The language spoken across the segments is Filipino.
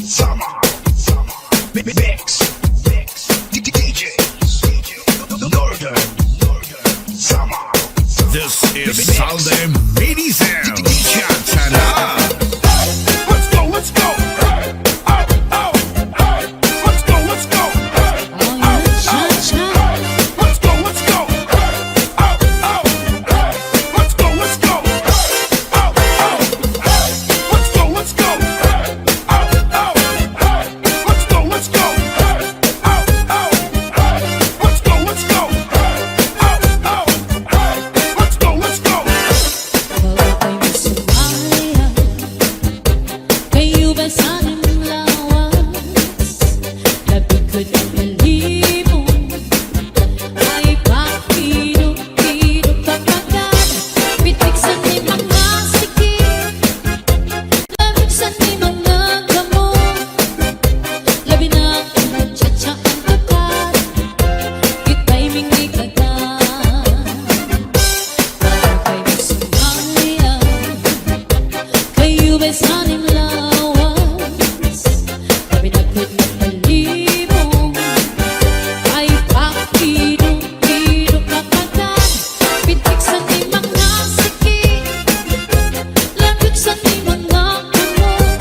Samar, Mix, DJs, Northern Samar. This is Sunday Mini Sound. Let's go, let's go. Let's go, let's go. Let's go, let's go. Let's go, let's go. Let's go, let's go. Let's go, let's go. Let's go, let's go. Let's go, let's go. Kayo ba sanang lawas? Labi ko ng malimo ay pakiro-kiro kapagad. Pitik sa ni mga sikip, labig sa ni mga gamot. Labi na ang tsa-tsa ang tapat, kita'y mingi kagat. Para kayo sumaya, kayo ba sanang lawas? Labi na ko ng malimo ay pakiro-kiro kapagad. Pitik sa ni mga sikip, labig sa ni mga gamot.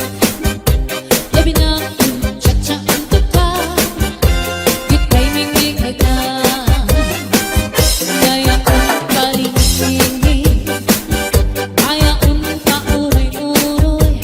Labi na ang tsa-tsa ang tapat, kita'y mingi kagat. Kaya kung palingin, kaya kung pauroy-uroy,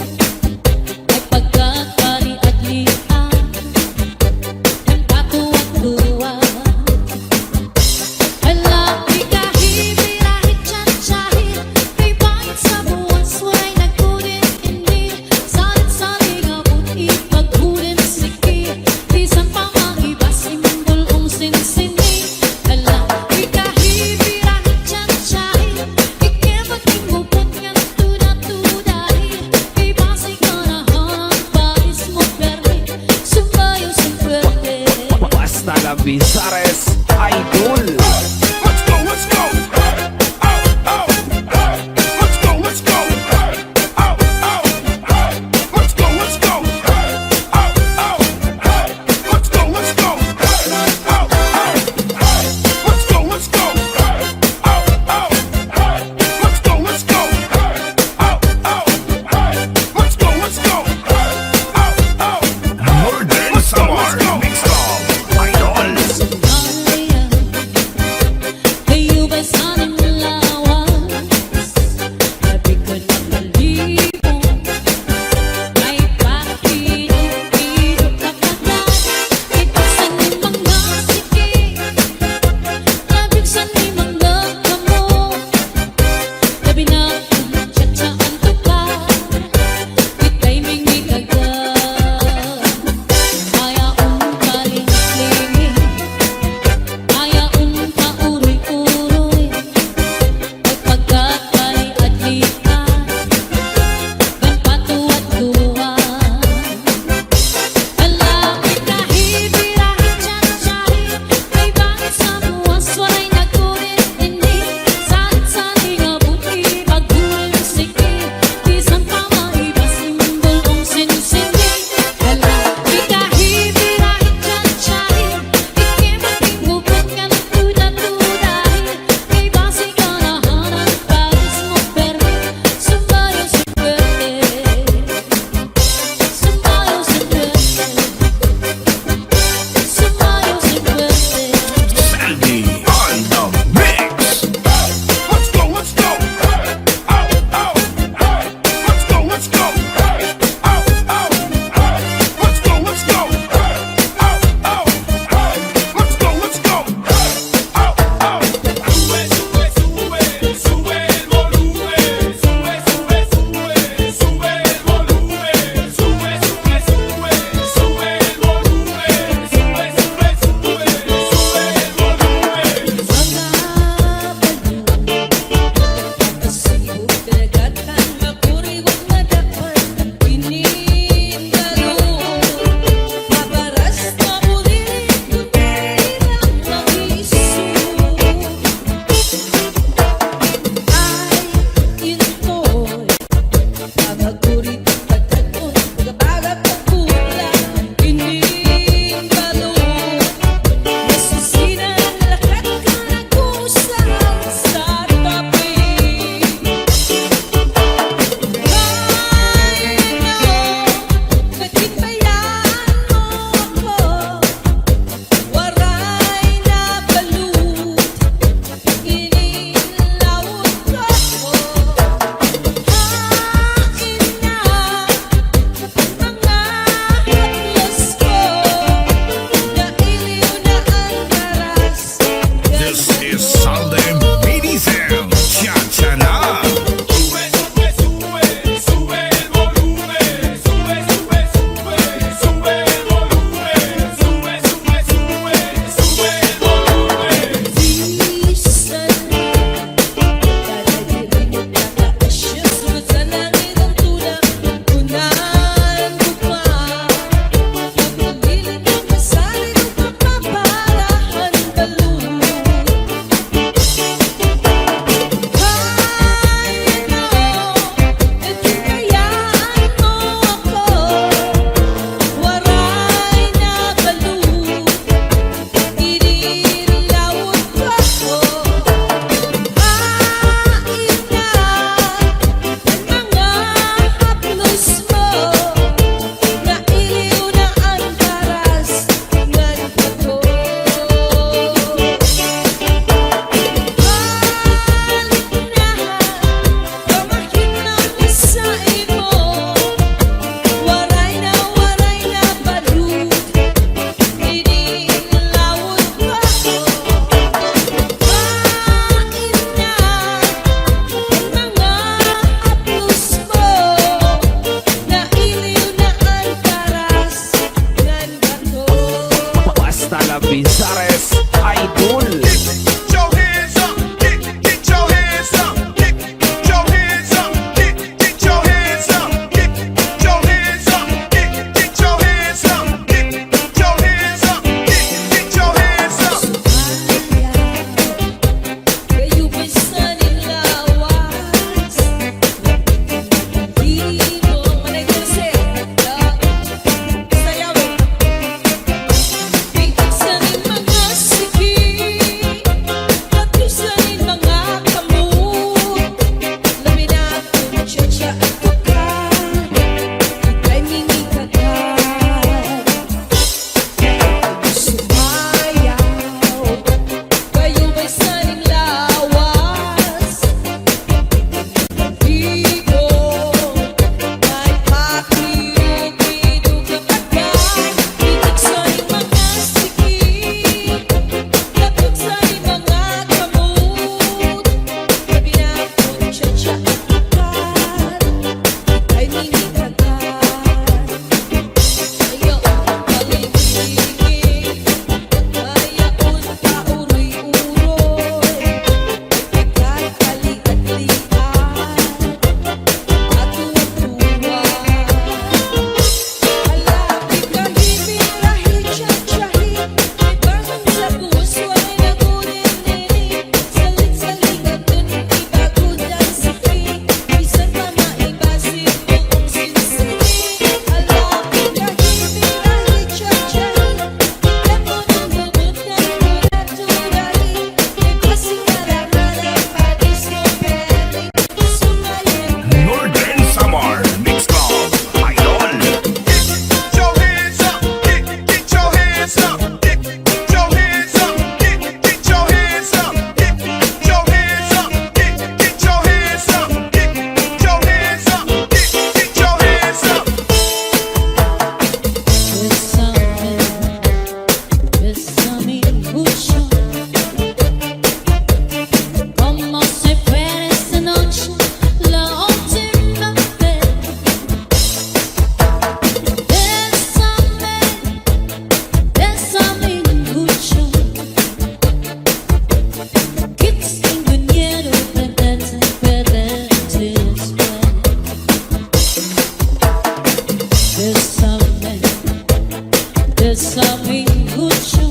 bésame mucho,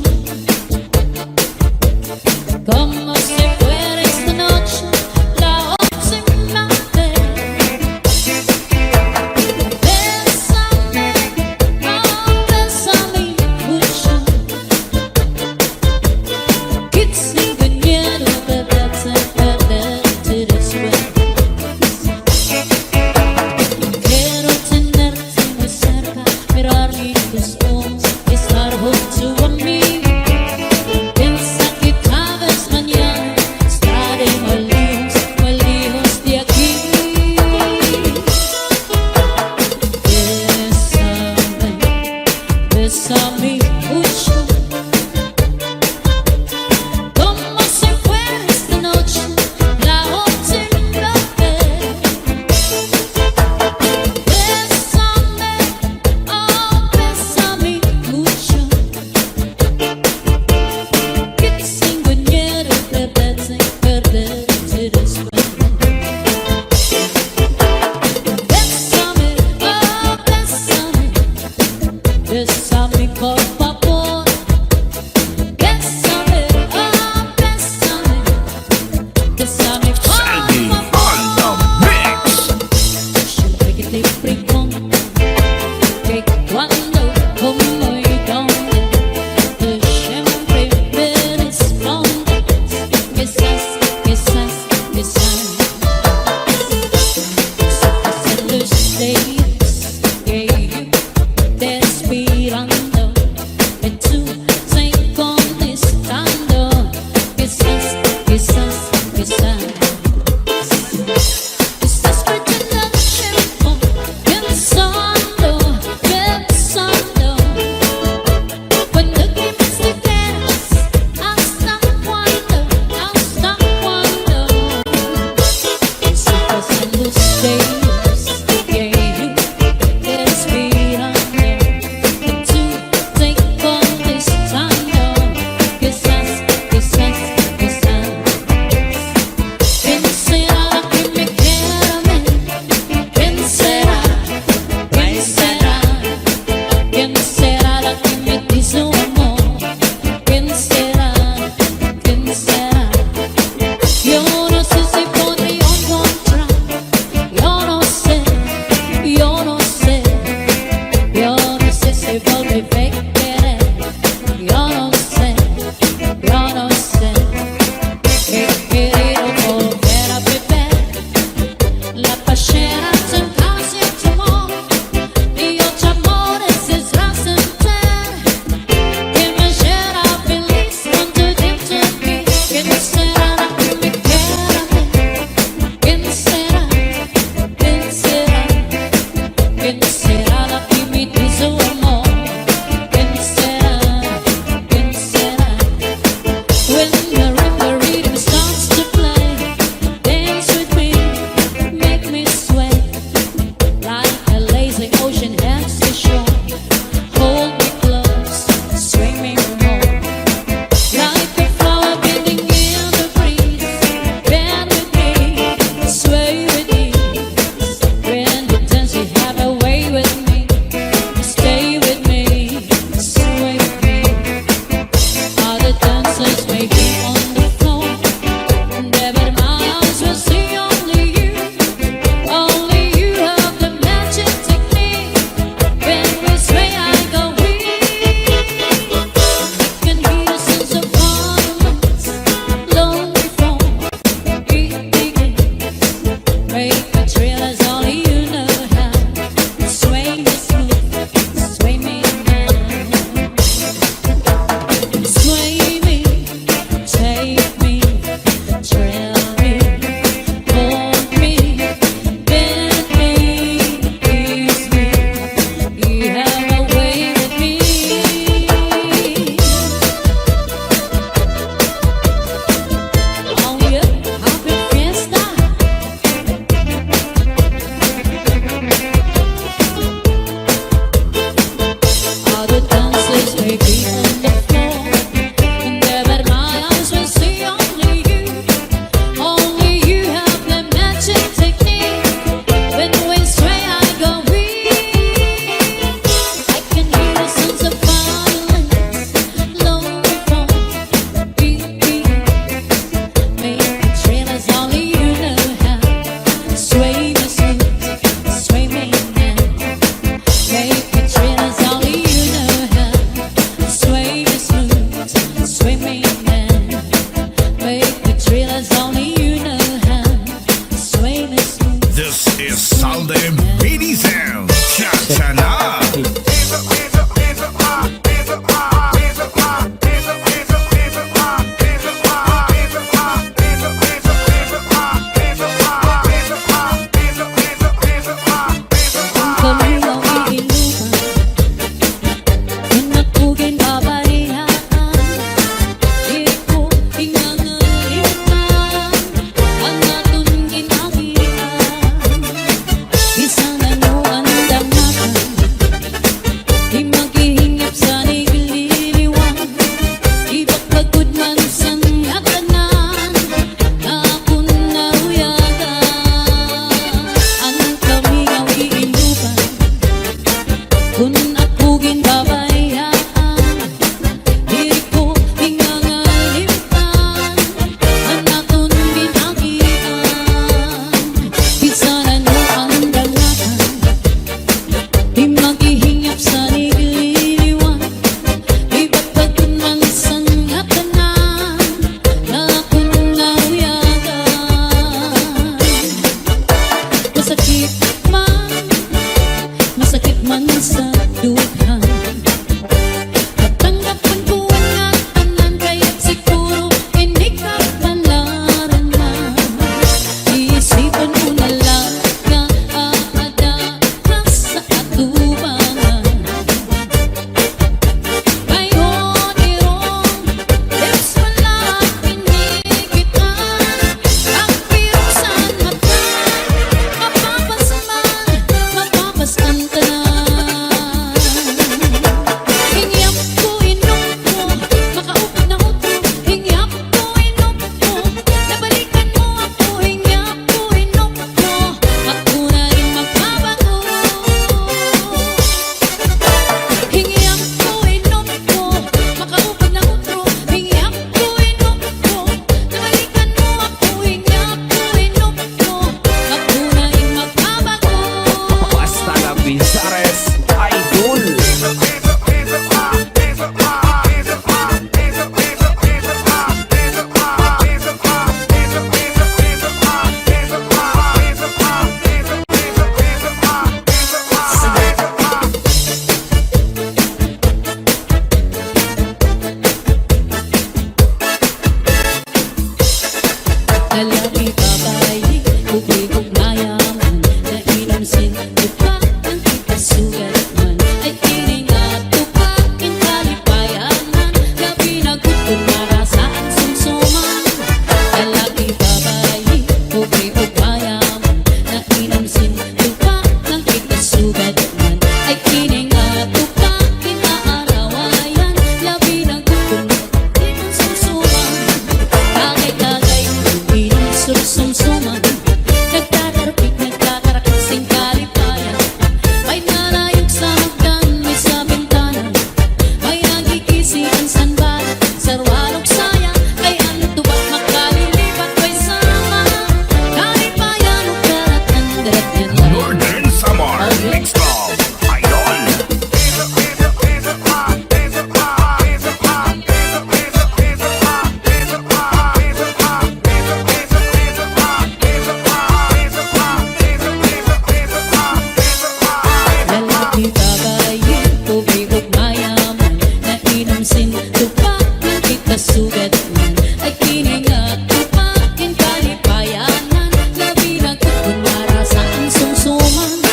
como si fuera esta noche la última vez. Bésame, oh, bésame mucho, que tengo miedo de perderte después. Quiero tenerte muy cerca, mirar tus ojos, estar junto a mí. Piensa que tal vez mañana estaré muy lejos de aquí. Bésame, bésame mucho, como si fuera esta noche la última vez. Bésame, oh, bésame mucho, que tengo miedo de perderte después. Bésame, oh, bésame, bésame por favor. Bésame, oh, bésame, bésame por Sandy on favor. the mix. Siempre que te pregunto que cuándo, cómo y dónde, tú siempre me respondes quizás, quizás, quizás. En los días que yo te esperando y tú te contestando quizás, quizás, quizás. Estás perdiendo el tiempo pensando, pensando. Cuando que más te quedas, hasta cuándo, hasta cuándo. Si pasan los días que yo te esperando y tú te contestando quizás, quizás, quizás. ¿Quién será la que me quiera a mí? ¿Quién será? ¿Quién será? ¿Quién será la que me dice un amor? ¿Quién será? ¿Quién será? Yo no sé si podría encontrar. Yo no sé, yo no sé. Yo no sé si volveré a querer. Yo no sé, yo no sé. He querido volver a beber la pasión sin causa y temor, y otro amor es trascender, que me llena feliz cuando dentro de mí. ¿Quién será la que me quiera a mí? ¿Quién será? ¿Quién será? ¿Quién será la que me dice un amor? ¿Quién será? ¿Quién será? When the rhythm starts to play, dance with me, make me sway, like a lazy ocean heads to shore. Hold me close, swing me more, like a flower bending in the breeze. Bend with me, sway with me. When you dance, you have a way with me. Stay with me. Kung ako ginbabayaan, diri ko hingangalimtan ang aton ginagian. Bisanan mo ang dangatan, di maghihingap sa nililiwan. Iba't man sang ngatanan na akong nauyagan. Masakit man sa dughan, natanggapan ko ang tanan, kaya't siguro hindi ka palaran na. Iisipan mo na lang nga aada ka sa atubangan. Ngayon irong lips wala pinigitan, ang pirusan mata, mapapasman ka na. Hingyap ko inom ko, makaupad na utro. Hingyap ko inom ko, nabalikan mo ako. Hingyap ko inom ko, ako na rin magbabago. Hingyap ko inom ko, makaupad na utro. Hingyap ko inom ko, nabalikan mo ako. Hingyap ko inom ko, ako na rin magbabago. Basta na Bizares Idol. Lalaki babae, kubig mayaman, nainamsin lupa ang kitasugat man. Ay tiningat tupakin kalipayanan, gabi nagutong marasaan sumsuman. Lalaki babae, kubig mayaman, nainamsin lupa ang kitasugat man. Ay tiningat tupakin aarawayan, gabi nagutong marasaan sumsuman. Tagay-tagay, uminom sumsuman, nagtatarapik, nagtatarakasing kalipayan. May nalayog sa hagdan, may sa bintana, may nagkikisian sanbal, sarwalog saya, kay ang tubak makalilipat, may sama kalipayan, ugarat ang darat yan. Northern Samar, Nonstop, Idol. Lalaki babae, kubig mayaman, nainamsin tupakin kitasugat man. Ay tiningat tupakin kalipayanan, labi nagkutong marasaan sumsuman.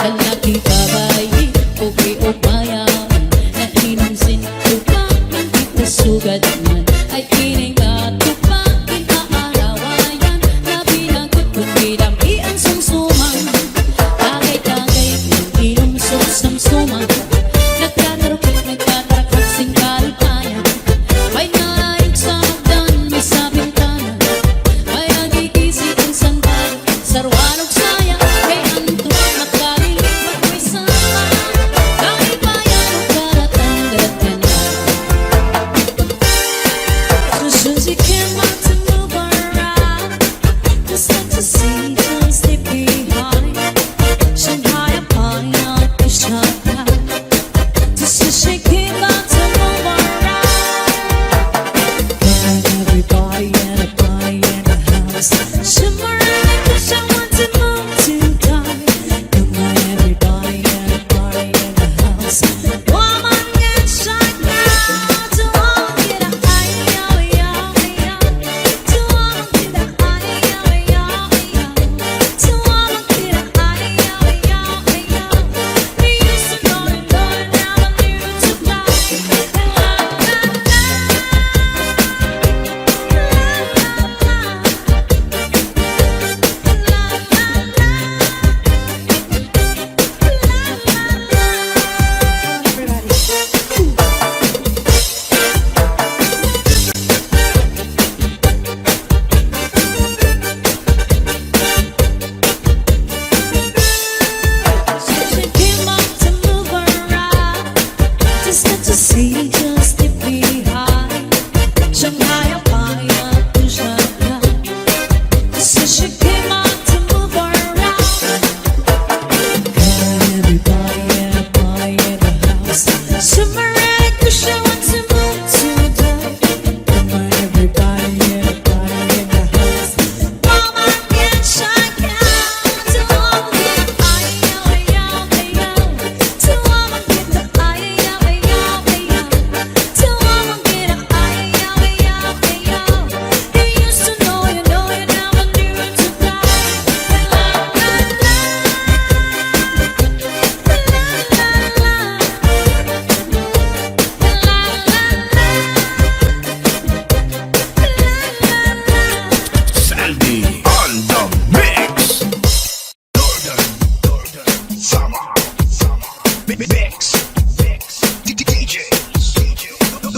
Lalaki babae, kubig mayaman, nainamsin tupakin kitasugat man. Ay tiningat tupakin aarawayan, labi nagkutong bidampian sumsuman. Tagay-tagay, inom sumsuman, nagtatarapik, nagtatarakasing kalipayan. May nalayog sa hagdan, may sa bintana, may nagkikisian sanbal, sarwalog saya, kay ang tuwag makalilipat, may sama kalipayan, ugarat ang darat yan. So soon as you came out to move around, just like to see, just stay behind. Shanghai upon your shot.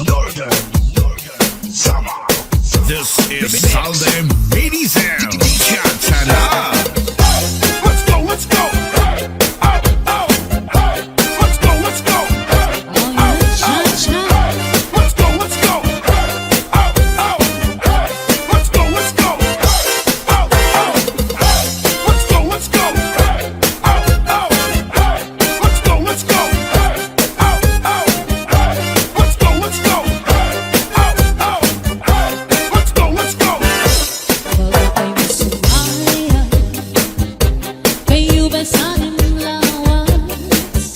Northern Samar. This is Southern Mini Sound. Hataw. Let's go, let's go. Hey, oh, oh, hey. Let's go, let's go. Hey, Oh, yeah, cha-cha. let's go, let's go. Hey, oh, oh, hey. Let's go, let's go. Hey, oh, oh, hey. Let's go, let's go. Hey, oh, oh, hey. Let's go, let's go. Hey, oh, oh, hey. Let's go, let's go. Hey, oh, oh, hey. Let's go, let's go. Pag ako'y masumaya, kayo ba sanang lawas?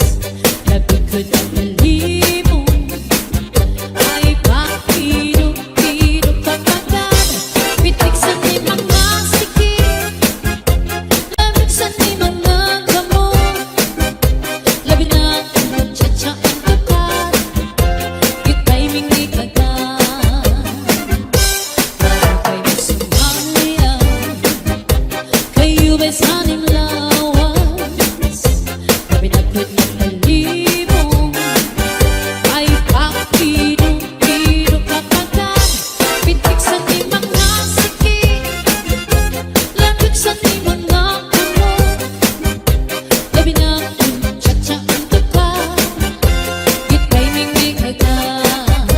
Nabigod ang malibong, ay pakirok-kirok kapagad. Pitik sa di mga sikip, lamig sa di mga gamot. Labi na ang tsa-tsa ang tapat, ika'y mingi agad. Pag ako'y masumaya, kayo ba'y sanang lawas? Pinagod ng malibong, ay pakirok-kirok kapagad. Pitik sa di mga sikip, lamig sa di mga gamot. Labi na ang tsa-tsa ang tapat, ika'y mingi agad.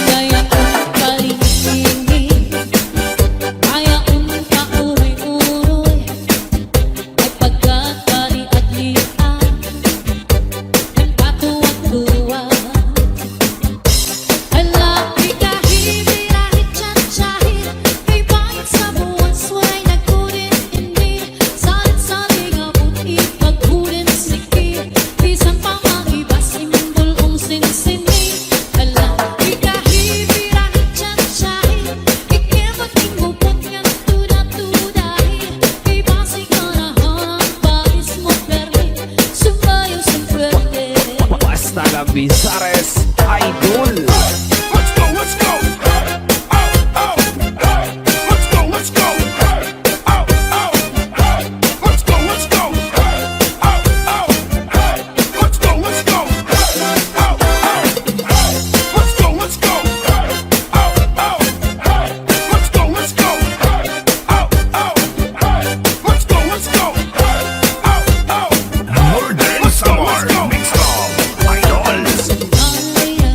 Kaya ang kalingin, kaya ang kauroy-uroy, ay pagkakari at lian, ang katuwang-tuwa. Alaki kahit birahe tsa-tsahin, may bait sa buwas, waray nagkurin-indir. Salit-saling abot-it, pagkurin sikit, bisan pa maibas, imundol ang sinsini. Alaki kahit birahe tsa-tsahin, ikimot imupot nga tuda-tudahin, ibasi ka na hang paris mo permin, sumayo sa puwerte. Basta la Bizares Idol. Let's go, let's go. Hey, oh, oh, hey. Let's go, let's go. Hey, oh, oh, hey. Let's go, let's go. Hey, oh, oh, hey. Let's go, let's go. Hey, oh, oh, hey. Let's go, let's go. Hey, oh, oh, hey. Let's go, let's go. Hey, oh, oh, hey. Let's go, let's go. Hey, oh, oh, Northern Samar. Mixed up. Idol. Sumaya,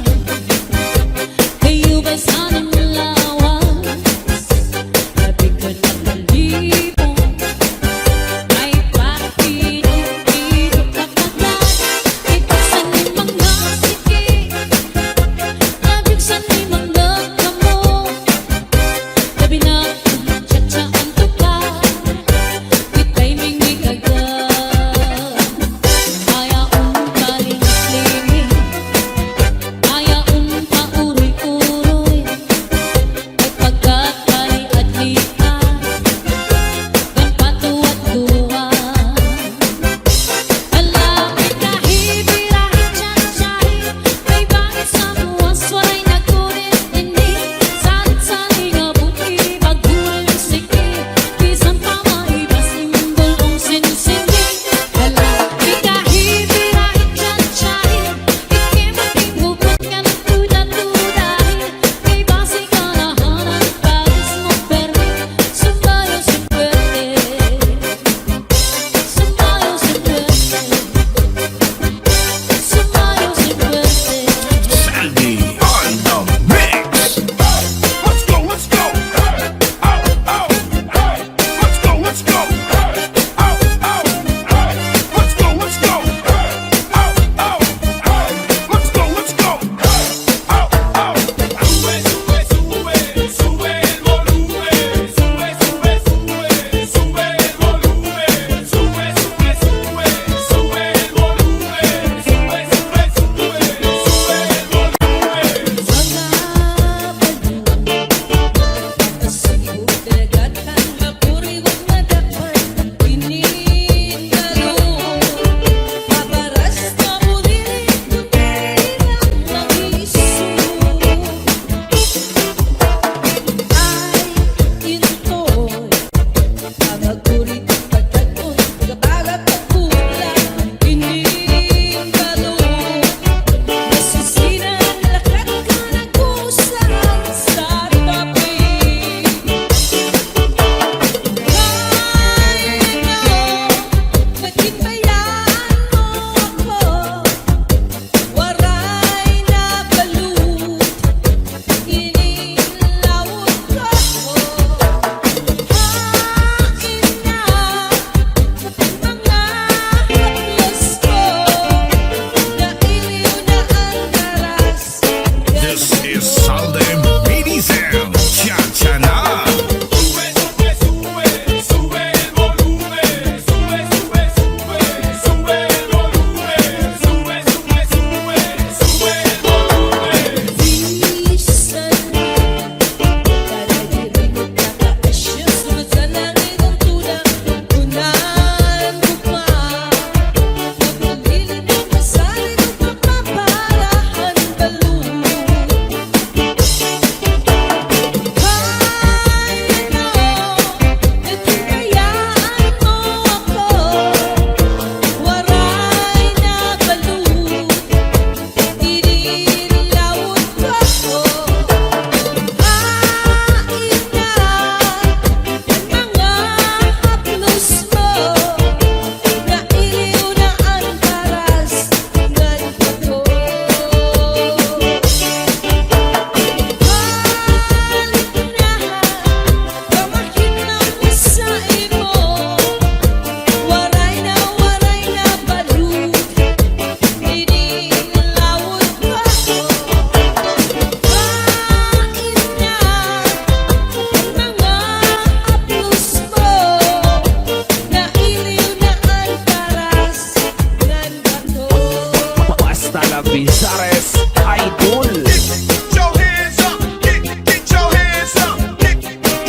taga Bizares Idol. Get your hands up, get your hands up, get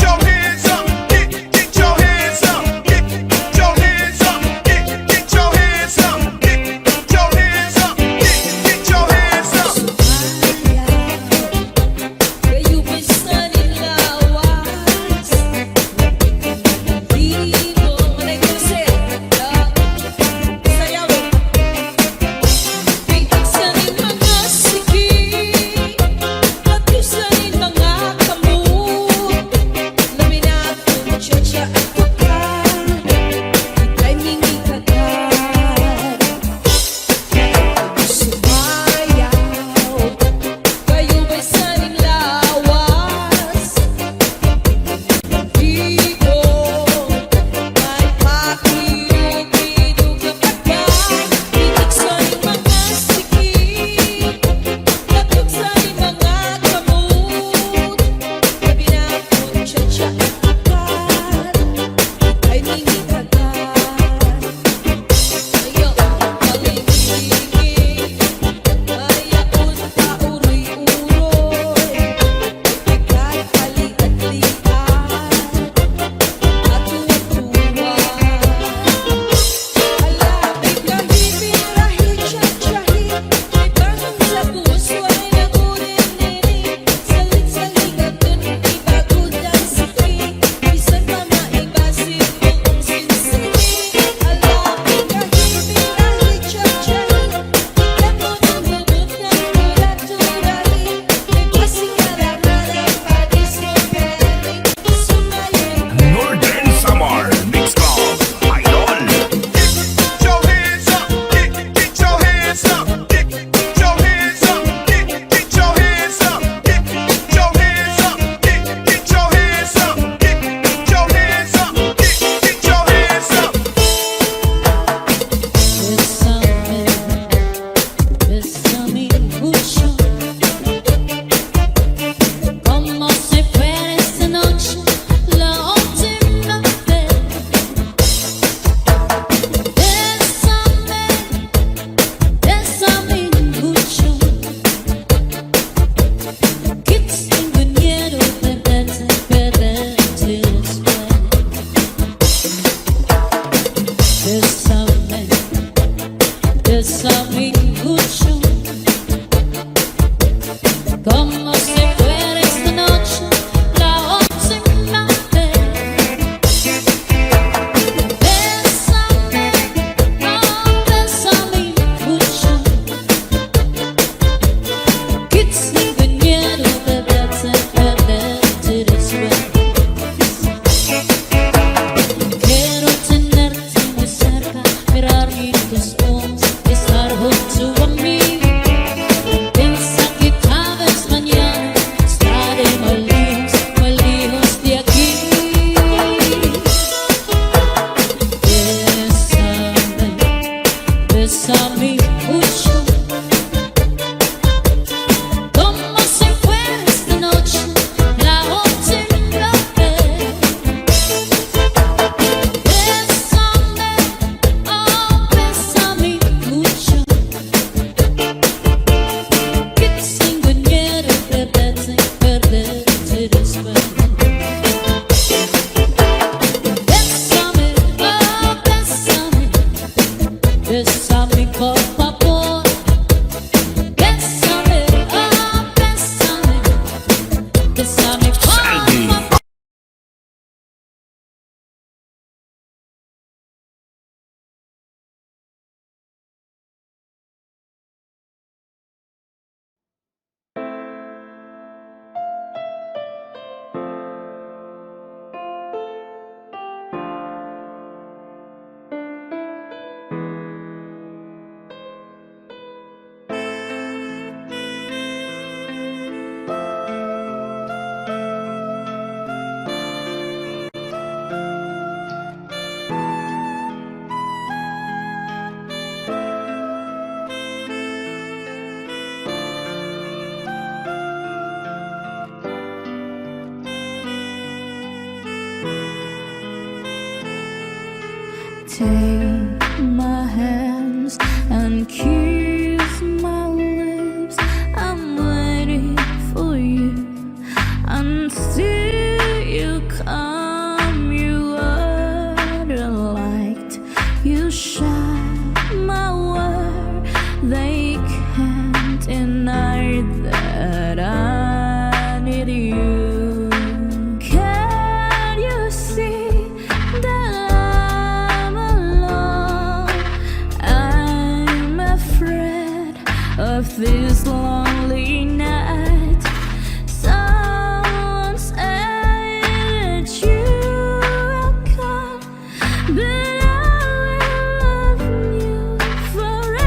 your hands up, get your hands up, get your hands up, get your hands up, get your hands up, get your hands up. Kayo ba'y sanilawas? Di mo manay kusin sarayawon. Pitik sa rin mga sikip, pagkusanin mga kamot. Laminat kung tiyatya at kukan, ika'y mingi kagad. Sumayaw, kayo ba'y saninglawas? Di ko may pakirugidug na pagkat. Pitik sa rin mga sikip, pagkusanin mga kamot. Laminat kung tiyatya at kukan, ika'y mingi kagad. Ayaw palingigin, ayaw pauroy-uroy, ika'y hali-at-lian at tuwa-tuwa. Alapit na birahe, tiyat-tiyahi, may bangon sa puso ay nagurin-nini. Salit-saligan dun, ibagod ang sikip, bisan pa maibasin mo ang sinsini. Alapit na birahe, tiyat-tiyahi, ikat mo ng bubot ng turat-turahi, may pasingalaran ang padis mo peri, sumayin. Northern Samar Mix Club Idol. Get your hands up, get your hands up, get your hands up, get your hands up, get your hands up, get your hands up, get your hands up, get your hands up. Bésame mucho, como si fuera esta noche la última vez. Bésame mucho, que tengo miedo de perderte después. Bésame mucho, como si fuera esta noche la última vez. Bésame, oh, bésame mucho, que tengo miedo de perderte después. Quiero tenerte muy cerca, mirar en tus ojos, estar junto a mí. Piensa que tal vez mañana estaré muy lejos de aquí. Bésame mucho, como si fuera esta noche la última vez. Bésame, oh, bésame mucho, que tengo miedo de perderte después. Bésame, oh, bésame, bésame por favor. Bésame, oh, bésame, bésame por Salvi. favor. Take my hands and kiss my this lonely night. Someone said that you will come, but I will love you forever.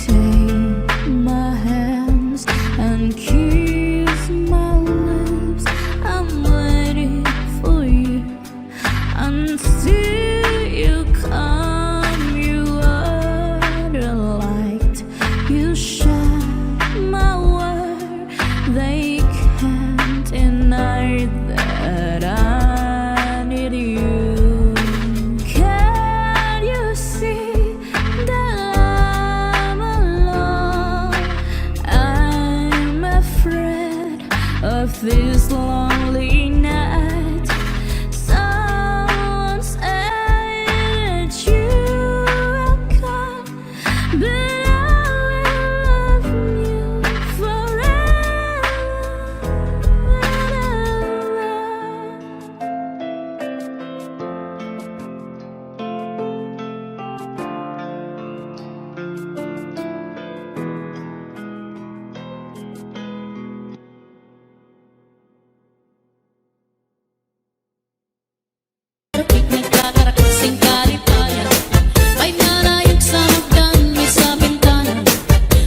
Take my hands and kiss my lips. I'm waiting for you until you come. You are the light, you shine my world. They can't deny that I need you. Can you see that I'm alone? I'm afraid of this lonely night. Someone said that you will come, but I will love you forever. Nagkakarakasing kalipayan, may nalayag sa hagdan, may sa bintana,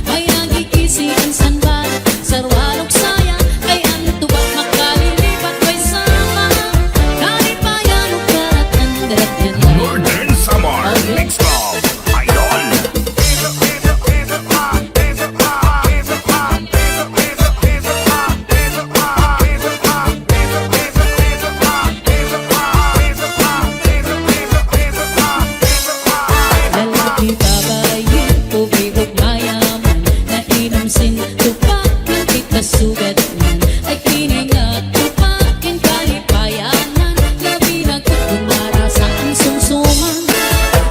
may nagkikisigan sanbala, sarwalong saya, kay ang tubak makalilipat, may sama, kalipayan o karatan, darat yan. Northern Samar, Nonstop, Idol. Lalaki babayin, tubig ug mayaman, nainamsin tupak ng itasugatan, ay kini nga tupakin kalipayanan, labi nagkukumara sa ang sumsuman.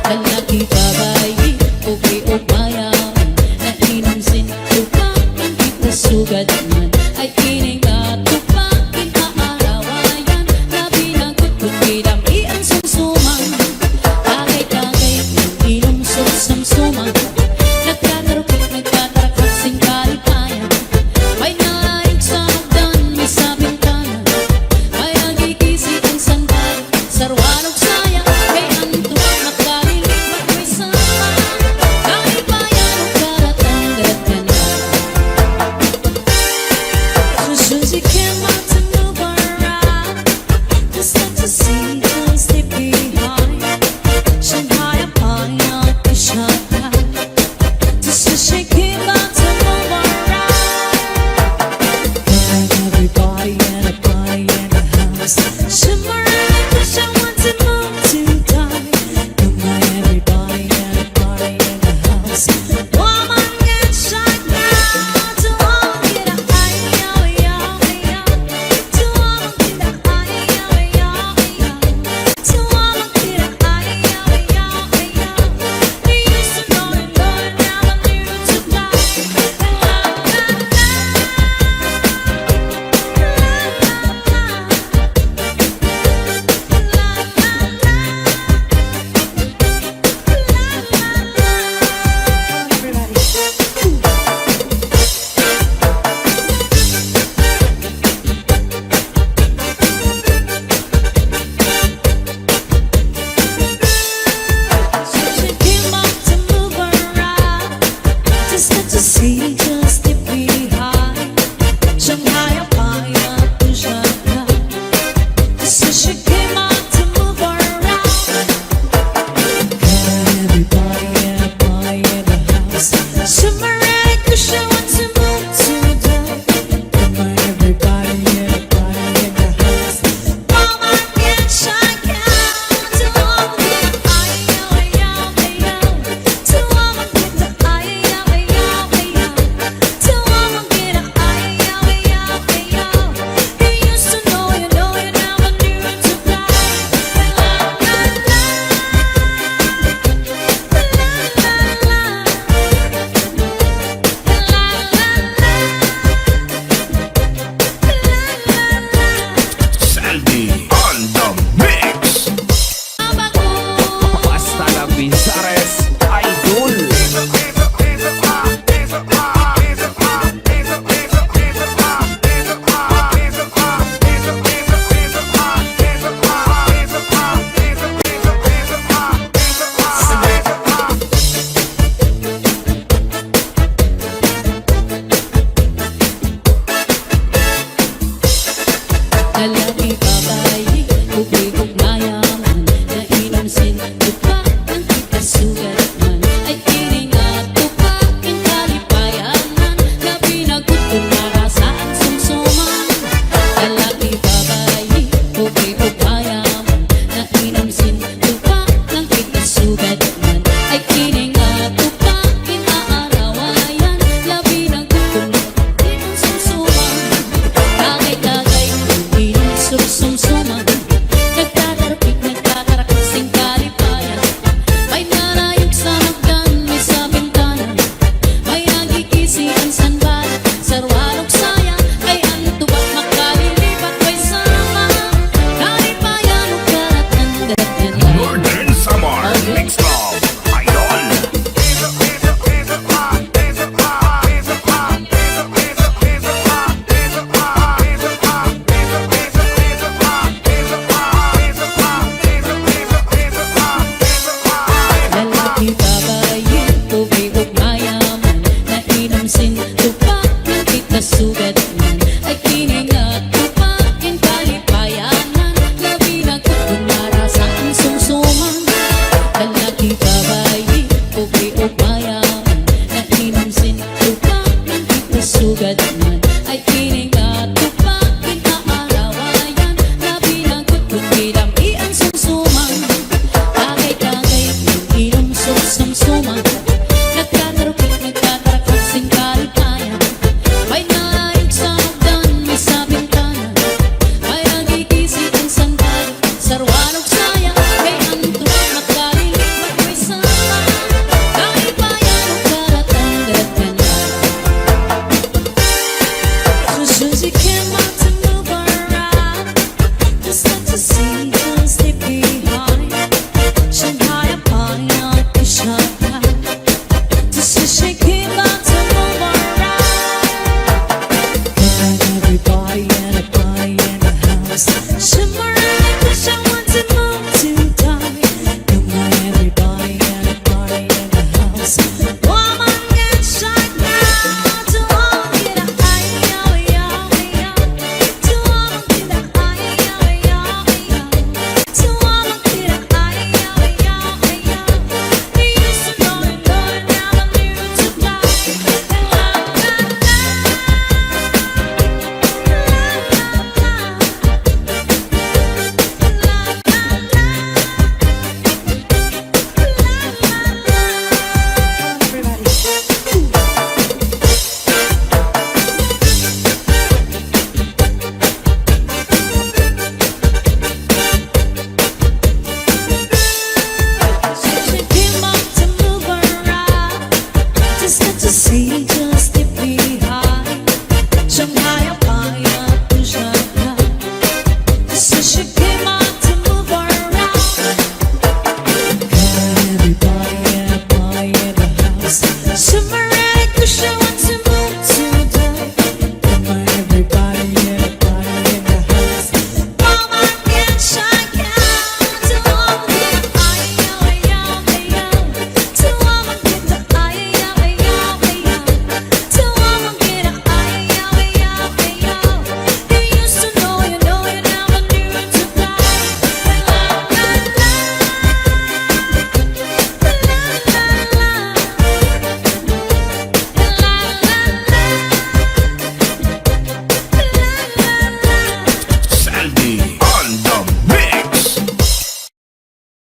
Lalaki babayin, tubig ug mayaman, nainamsin tupak ng itasugatan, ay kini